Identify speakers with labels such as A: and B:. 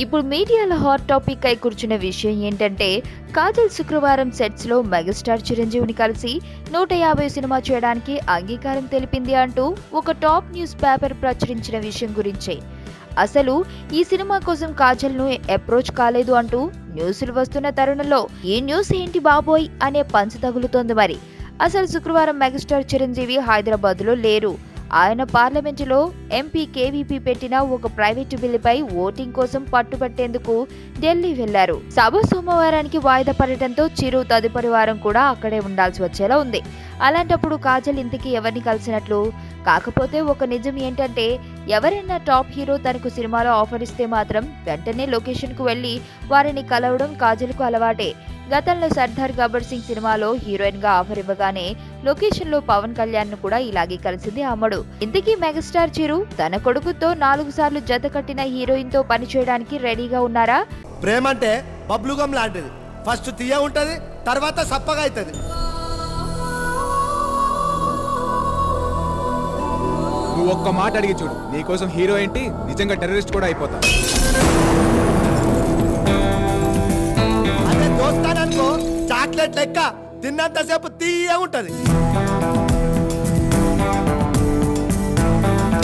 A: ఇప్పుడు మీడియాలో hot topic అయి కూర్చున్న విషయం ఏంటంటే కాజల్ శుక్రవారం సెట్స్ లో మెగాస్టార్ చిరంజీవిని కలిసి 150 సినిమా చేయడానికి అంగీకారం తెలిపింది అంటూ ఒక టాప్ న్యూస్ పేపర్ ప్రచురించిన విషయం గురించే. అసలు ఈ సినిమా కోసం కాజల్ ను అప్రోచ్ కాలేదు అంటూ న్యూస్లు వస్తున్న తరుణంలో ఈ న్యూస్ ఏంటి బాబోయ్ అనే పంచు తగులుతోంది. మరి అసలు శుక్రవారం మెగాస్టార్ చిరంజీవి హైదరాబాద్ లో లేరు. ఆయన పార్లమెంటులో ఎంపీ కేవీపీ పెట్టిన ఒక ప్రైవేటు బిల్లుపై ఓటింగ్ కోసం పట్టుబట్టేందుకు ఢిల్లీ వెళ్లారు. సభ సోమవారానికి వాయిదా పడటంతో చిరు తదుపరి వారం కూడా అక్కడే ఉండాల్సి వచ్చేలా ఉంది. అలాంటప్పుడు కాజల్ ఇంతకీ ఎవరిని కలిసినట్లు? కాకపోతే ఒక నిజం ఏంటంటే ఎవరైనా టాప్ హీరో తనకు సినిమాలో ఆఫర్ ఇస్తే మాత్రం వెంటనే లొకేషన్ కు వెళ్లి వారిని కలవడం కాజల్ కు అలవాటే. గతంలో సర్దార్ గబ్బర్ సింగ్ సినిమాలో హీరోయిన్ గా ఆఫర్ ఇవ్వగానే లొకేషన్ లో పవన్ కళ్యాణ్ ను కూడా ఇలాగే కలిసింది అమ్మడు. ఇంతకీ మెగాస్టార్ చిరు తన కొడుకుతో 4 సార్లు జత కట్టిన హీరోయిన్ తో పనిచేయడానికి రెడీగా ఉన్నారా?
B: ప్రేమ అంటే బబ్లుగం లాంటిది. ఫస్ట్ తీయ ఉంటది, తర్వాత సప్పగా అవుతుంది.
C: నువ్వు ఒక్క మాట అడిగి చూడు, నీకోసం హీరో ఏంటి నిజంగా టెర్రరిస్ట్ కూడా అయిపోతా.
B: అదే దోస్తాననుకో చాక్లెట్ లెక్క తిన్నంతసేపు తీయ ఉంటది.